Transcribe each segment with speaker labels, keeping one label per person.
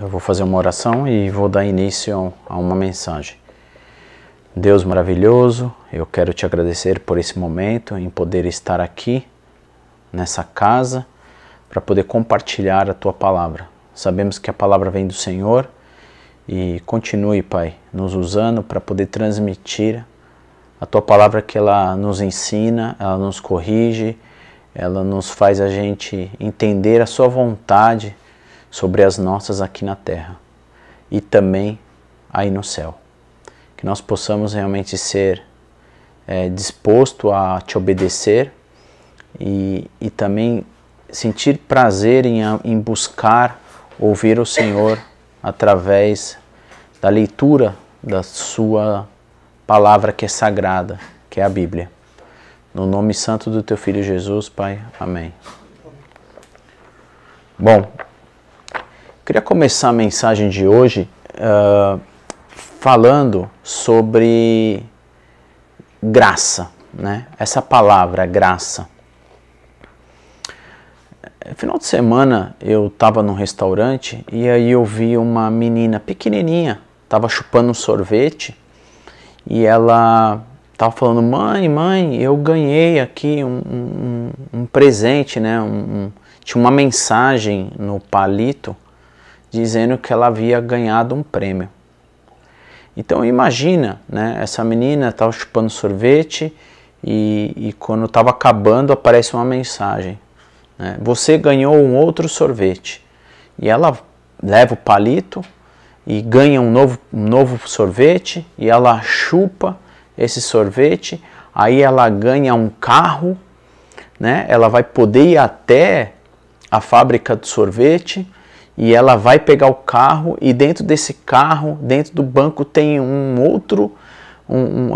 Speaker 1: Eu vou fazer uma oração e vou dar início a uma mensagem. Deus maravilhoso, eu quero te agradecer por esse momento, em poder estar aqui, nessa casa, para poder compartilhar a Tua palavra. Sabemos que a palavra vem do Senhor e continue, Pai, nos usando para poder transmitir a Tua palavra, que ela nos ensina, ela nos corrige, ela nos faz a gente entender a Sua vontade sobre as nossas aqui na terra e também aí no céu. Que nós possamos realmente ser disposto a Te obedecer e também sentir prazer em buscar ouvir o Senhor através da leitura da Sua palavra que é sagrada, que é a Bíblia. No nome santo do Teu Filho Jesus, Pai. Amém. Bom, queria começar a mensagem de hoje falando sobre graça, né? Essa palavra, graça. Final de semana eu estava num restaurante e aí eu vi uma menina pequenininha, estava chupando um sorvete e ela estava falando: mãe, eu ganhei aqui um presente, né? Tinha uma mensagem no palito dizendo que ela havia ganhado um prêmio. Então imagina, né? Essa menina estava chupando sorvete e quando estava acabando aparece uma mensagem, né? Você ganhou um outro sorvete. E ela leva o palito e ganha um novo sorvete e ela chupa esse sorvete. Aí ela ganha um carro, né? Ela vai poder ir até a fábrica de sorvete e ela vai pegar o carro e dentro desse carro, dentro do banco tem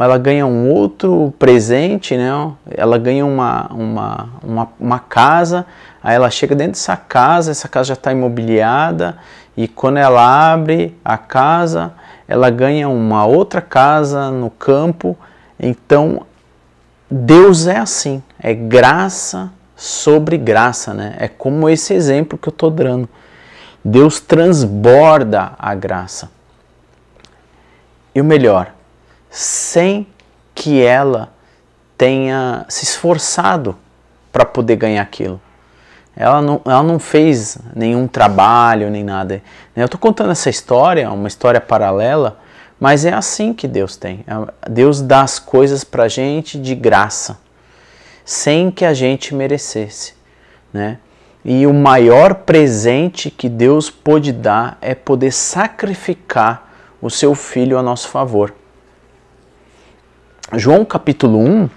Speaker 1: ela ganha um outro presente, né? Ela ganha uma casa, aí ela chega dentro dessa casa, essa casa já está imobiliada e quando ela abre a casa, ela ganha uma outra casa no campo. Então, Deus é assim, é graça sobre graça, né? É como esse exemplo que eu estou dando. Deus transborda a graça. E o melhor, sem que ela tenha se esforçado para poder ganhar aquilo. Ela não fez nenhum trabalho, nem nada. Eu estou contando essa história, uma história paralela, mas é assim que Deus tem. Deus dá as coisas para a gente de graça, sem que a gente merecesse, né? E o maior presente que Deus pôde dar é poder sacrificar o seu Filho a nosso favor. João capítulo 1,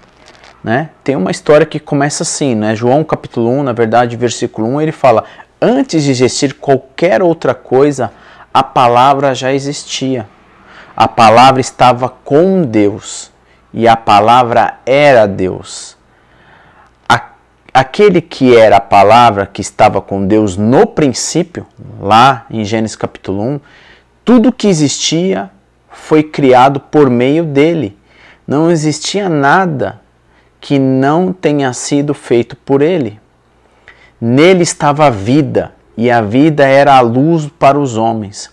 Speaker 1: né, tem uma história que começa assim, né? João capítulo 1, na verdade, versículo 1, ele fala: antes de existir qualquer outra coisa, a palavra já existia. A palavra estava com Deus e a palavra era Deus. Aquele que era a palavra que estava com Deus no princípio, lá em Gênesis capítulo 1, tudo que existia foi criado por meio dele. Não existia nada que não tenha sido feito por ele. Nele estava a vida, e a vida era a luz para os homens.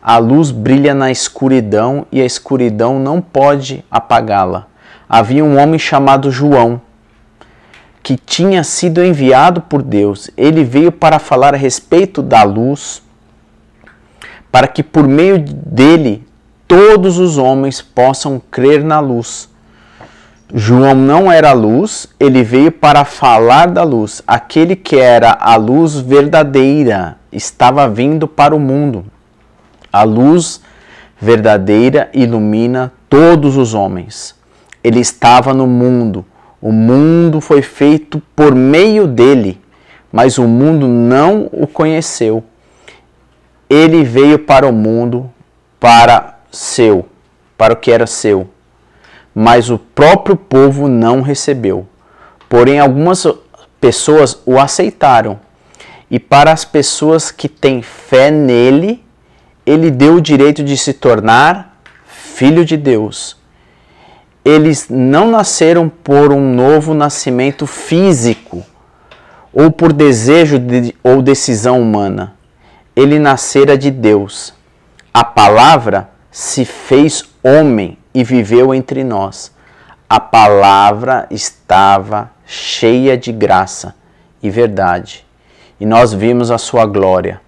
Speaker 1: A luz brilha na escuridão, e a escuridão não pode apagá-la. Havia um homem chamado João, que tinha sido enviado por Deus. Ele veio para falar a respeito da luz, para que por meio dele todos os homens possam crer na luz. João não era a luz, ele veio para falar da luz. Aquele que era a luz verdadeira estava vindo para o mundo. A luz verdadeira ilumina todos os homens. Ele estava no mundo. O mundo foi feito por meio dele, mas o mundo não o conheceu. Ele veio para o mundo, para o que era seu, mas o próprio povo não recebeu. Porém, algumas pessoas o aceitaram, e para as pessoas que têm fé nele, ele deu o direito de se tornar filho de Deus. Eles não nasceram por um novo nascimento físico ou por desejo ou decisão humana. ele nascera de Deus. A palavra se fez homem e viveu entre nós. A palavra estava cheia de graça e verdade. E nós vimos a sua glória.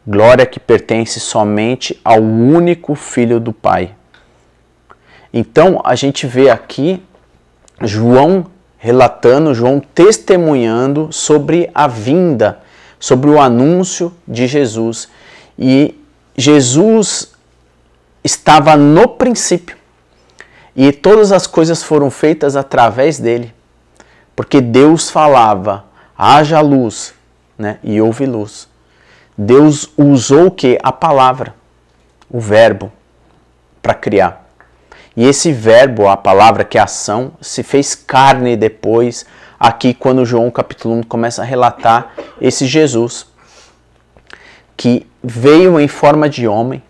Speaker 1: Glória que pertence somente ao único Filho do Pai. Então, a gente vê aqui João relatando, João testemunhando sobre a vinda, sobre o anúncio de Jesus. E Jesus estava no princípio. E todas as coisas foram feitas através dele. Porque Deus falava, haja luz, né? E houve luz. Deus usou o quê? A palavra, o verbo, para criar. E esse verbo, a palavra que é ação, se fez carne depois, aqui quando João capítulo 1 começa a relatar esse Jesus, que veio em forma de homem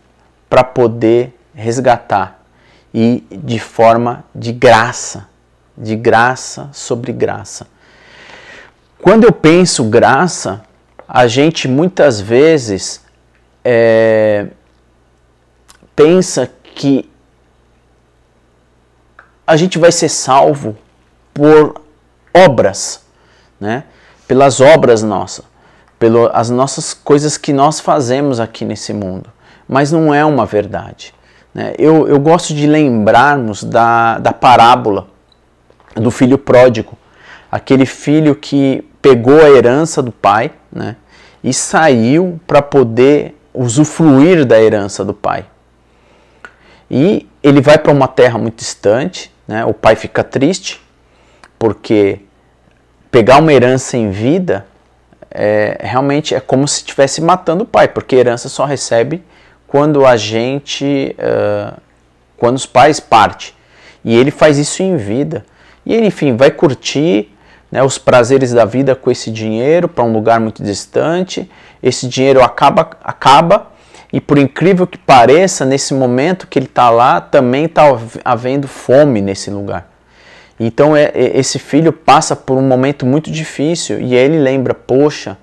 Speaker 1: para poder resgatar, e de forma de graça sobre graça. Quando eu penso graça, a gente muitas vezes pensa que a gente vai ser salvo por obras, né? Pelas obras nossas, pelas nossas coisas que nós fazemos aqui nesse mundo. Mas não é uma verdade. Né? Eu gosto de lembrarmos da parábola do filho pródigo, aquele filho que pegou a herança do pai, né, e saiu para poder usufruir da herança do pai. E ele vai para uma terra muito distante, né, o pai fica triste, porque pegar uma herança em vida realmente é como se estivesse matando o pai, porque herança só recebe quando quando os pais partem. E ele faz isso em vida. E ele, enfim, vai curtir, né, os prazeres da vida com esse dinheiro para um lugar muito distante. Esse dinheiro acaba e, por incrível que pareça, nesse momento que ele está lá, também está havendo fome nesse lugar. Então esse filho passa por um momento muito difícil e ele lembra, poxa,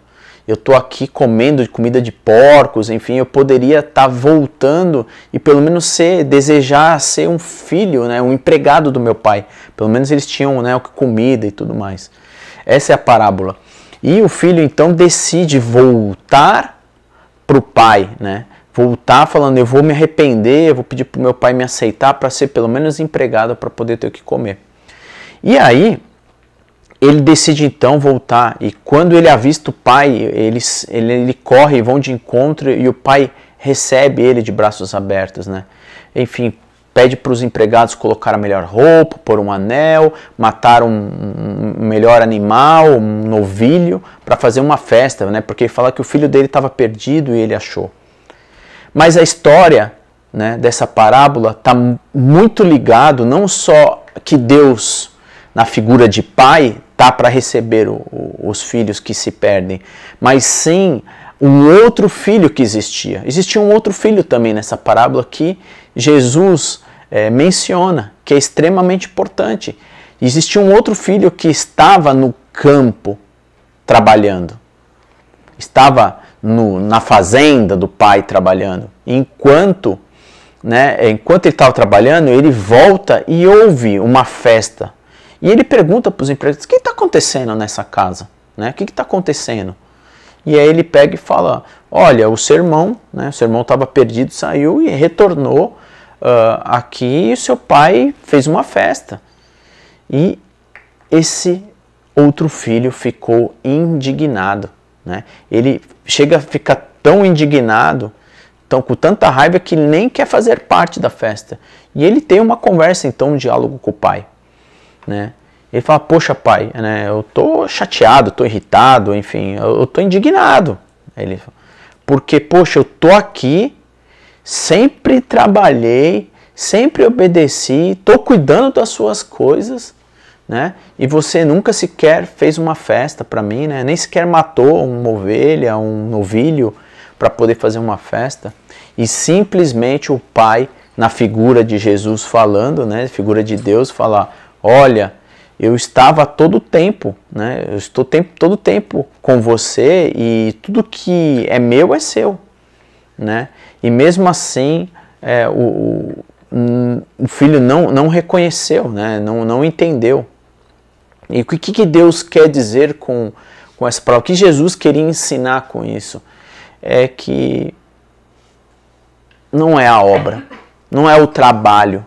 Speaker 1: eu estou aqui comendo comida de porcos, enfim, eu poderia estar voltando e pelo menos desejar ser um filho, né, um empregado do meu pai. Pelo menos eles tinham, né, comida e tudo mais. Essa é a parábola. E o filho então decide voltar para o pai, né? Voltar falando, eu vou me arrepender, eu vou pedir para o meu pai me aceitar para ser pelo menos empregado para poder ter o que comer. E aí ele decide então voltar, e quando ele avista o pai, ele corre e vão de encontro, e o pai recebe ele de braços abertos, né? Enfim, pede para os empregados colocar a melhor roupa, pôr um anel, matar um melhor animal, um novilho, para fazer uma festa, né? Porque ele fala que o filho dele estava perdido e ele achou. Mas a história, né, dessa parábola está muito ligado, não só que Deus, na figura de pai, tá para receber os filhos que se perdem, mas sim um outro filho que existia. Existia um outro filho também nessa parábola que Jesus menciona, que é extremamente importante. Existia um outro filho que estava no campo trabalhando, estava na fazenda do pai trabalhando. Enquanto ele estava trabalhando, ele volta e ouve uma festa. E ele pergunta para os empregados, o que está acontecendo nessa casa? Né? O que está acontecendo? E aí ele pega e fala, olha, o seu irmão estava perdido, saiu e retornou aqui, e o seu pai fez uma festa. E esse outro filho ficou indignado. Né? Ele chega a ficar tão indignado, com tanta raiva, que ele nem quer fazer parte da festa. E ele tem uma conversa, então, um diálogo com o pai. Né? Ele fala, poxa pai, né, eu estou chateado, estou irritado, enfim, eu estou indignado. Ele fala, porque, poxa, eu estou aqui, sempre trabalhei, sempre obedeci, estou cuidando das suas coisas, né, e você nunca sequer fez uma festa para mim, né, nem sequer matou uma ovelha, um novilho para poder fazer uma festa. E simplesmente o pai, na figura de Jesus falando, né, figura de Deus, falar, olha, eu estava todo o tempo, né? Eu estou todo o tempo com você e tudo que é meu é seu. né? E mesmo assim o filho não reconheceu, né? Não entendeu. E o que Deus quer dizer com essa palavra? O que Jesus queria ensinar com isso? É que não é a obra, não é o trabalho.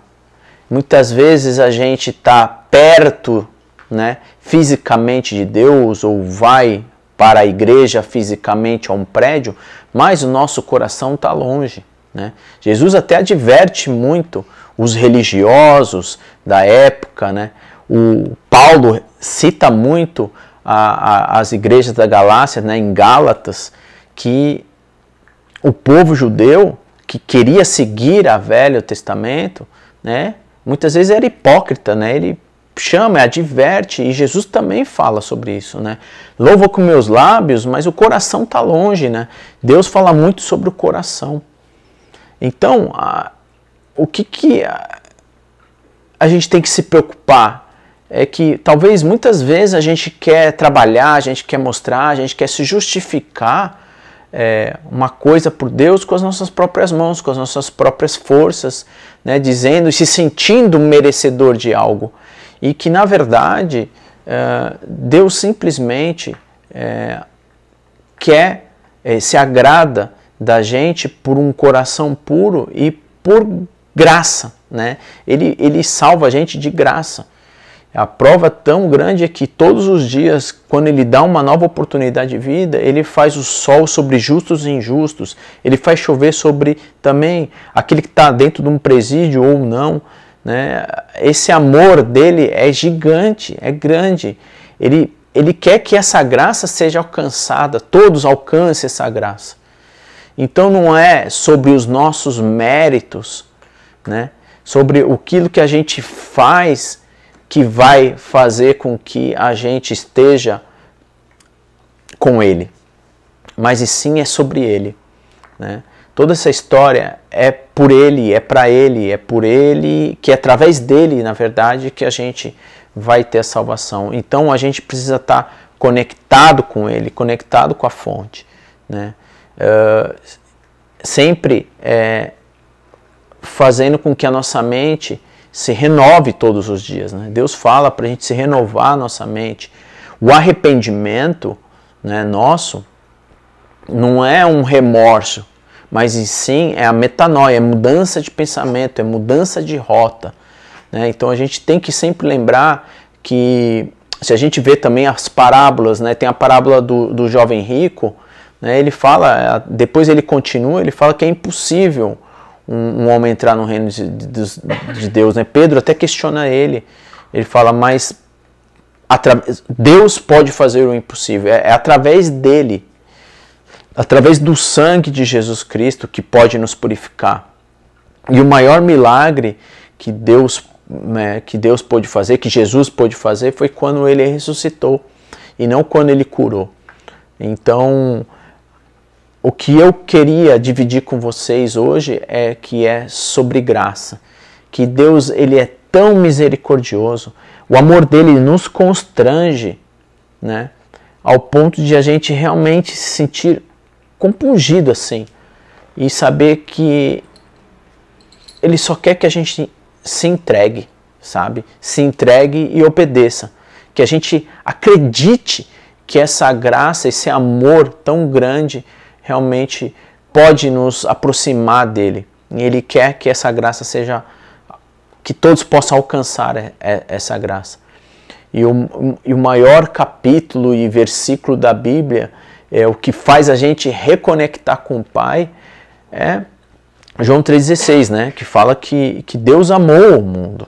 Speaker 1: Muitas vezes a gente está perto, né, fisicamente de Deus, ou vai para a igreja fisicamente a um prédio, mas o nosso coração está longe, né? Jesus até adverte muito os religiosos da época, né? O Paulo cita muito as igrejas da Galácia, né, em Gálatas, que o povo judeu que queria seguir a Velho Testamento, né, muitas vezes era hipócrita, né? Ele chama, adverte, e Jesus também fala sobre isso, né? Louvo com meus lábios, mas o coração está longe, né? Deus fala muito sobre o coração. Então, o que a gente tem que se preocupar é que talvez muitas vezes a gente quer trabalhar, a gente quer mostrar, a gente quer se justificar uma coisa por Deus com as nossas próprias mãos, com as nossas próprias forças, né, dizendo e se sentindo merecedor de algo. E que, na verdade, Deus simplesmente se agrada da gente por um coração puro e por graça, né? Ele salva a gente de graça. A prova tão grande é que todos os dias, quando Ele dá uma nova oportunidade de vida, Ele faz o sol sobre justos e injustos, Ele faz chover sobre também aquele que está dentro de um presídio ou não, né? Esse amor dele é gigante, é grande. Ele quer que essa graça seja alcançada, todos alcancem essa graça. Então não é sobre os nossos méritos, né? Sobre aquilo que a gente faz que vai fazer com que a gente esteja com Ele, mas e sim é sobre Ele, né? Toda essa história é por Ele, é para Ele, é por Ele, que é através dele, na verdade, que a gente vai ter a salvação. Então a gente precisa estar conectado com Ele, conectado com a fonte, né? Sempre fazendo com que a nossa mente se renove todos os dias, né? Deus fala para a gente se renovar a nossa mente. O arrependimento, né, nosso não é um remorso, mas sim é a metanoia, é mudança de pensamento, é mudança de rota, né? Então a gente tem que sempre lembrar que, se a gente vê também as parábolas, né, tem a parábola do jovem rico, né, ele fala, depois ele continua, ele fala que é impossível um homem entrar no reino de Deus, né? Pedro até questiona ele fala, mas Deus pode fazer o impossível, é através dele, através do sangue de Jesus Cristo que pode nos purificar. E o maior milagre que Deus pôde fazer, que Jesus pôde fazer, foi quando ele ressuscitou e não quando ele curou. Então, o que eu queria dividir com vocês hoje é sobre graça. Que Deus, Ele é tão misericordioso, o amor dele nos constrange, né, ao ponto de a gente realmente se sentir compungido assim, e saber que Ele só quer que a gente se entregue, sabe? Se entregue e obedeça. Que a gente acredite que essa graça, esse amor tão grande, realmente pode nos aproximar dele. E Ele quer que essa graça seja, que todos possam alcançar essa graça. E o maior capítulo e versículo da Bíblia, o que faz a gente reconectar com o Pai, é João 3,16, né? Que fala que Deus amou o mundo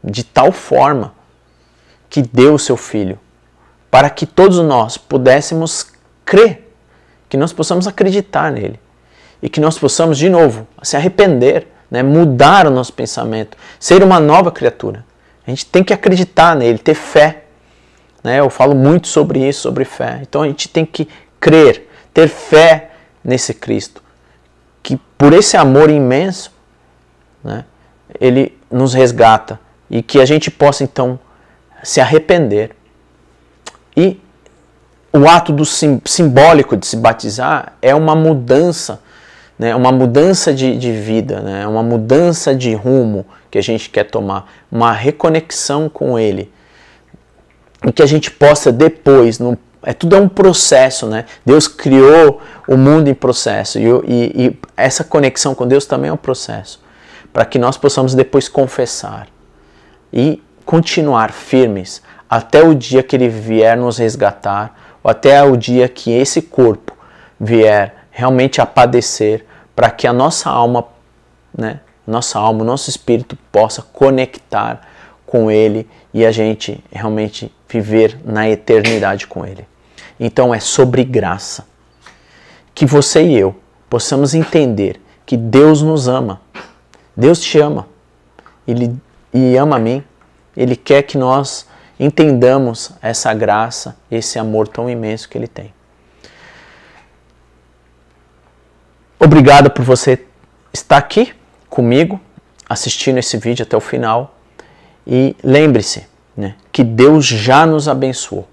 Speaker 1: de tal forma que deu o seu Filho, para que todos nós pudéssemos crer, que nós possamos acreditar nele e que nós possamos, de novo, se arrepender, né, mudar o nosso pensamento, ser uma nova criatura. A gente tem que acreditar nele, ter fé, né? Eu falo muito sobre isso, sobre fé. Então a gente tem que crer, ter fé nesse Cristo, que por esse amor imenso, né, ele nos resgata, e que a gente possa então se arrepender. E o ato simbólico de se batizar é uma mudança, né, uma mudança de vida, né, uma mudança de rumo que a gente quer tomar, uma reconexão com Ele, e que a gente possa depois, tudo é um processo, né? Deus criou o mundo em processo, e essa conexão com Deus também é um processo, para que nós possamos depois confessar e continuar firmes até o dia que Ele vier nos resgatar, ou até o dia que esse corpo vier realmente a padecer, para que a nossa alma, né, o nosso espírito possa conectar com Ele e a gente realmente viver na eternidade com Ele. Então é sobre graça que você e eu possamos entender que Deus nos ama, Deus te ama, Ele ama a mim, Ele quer que nós entendamos essa graça, esse amor tão imenso que Ele tem. Obrigado por você estar aqui comigo, assistindo esse vídeo até o final. E lembre-se, né, que Deus já nos abençoou.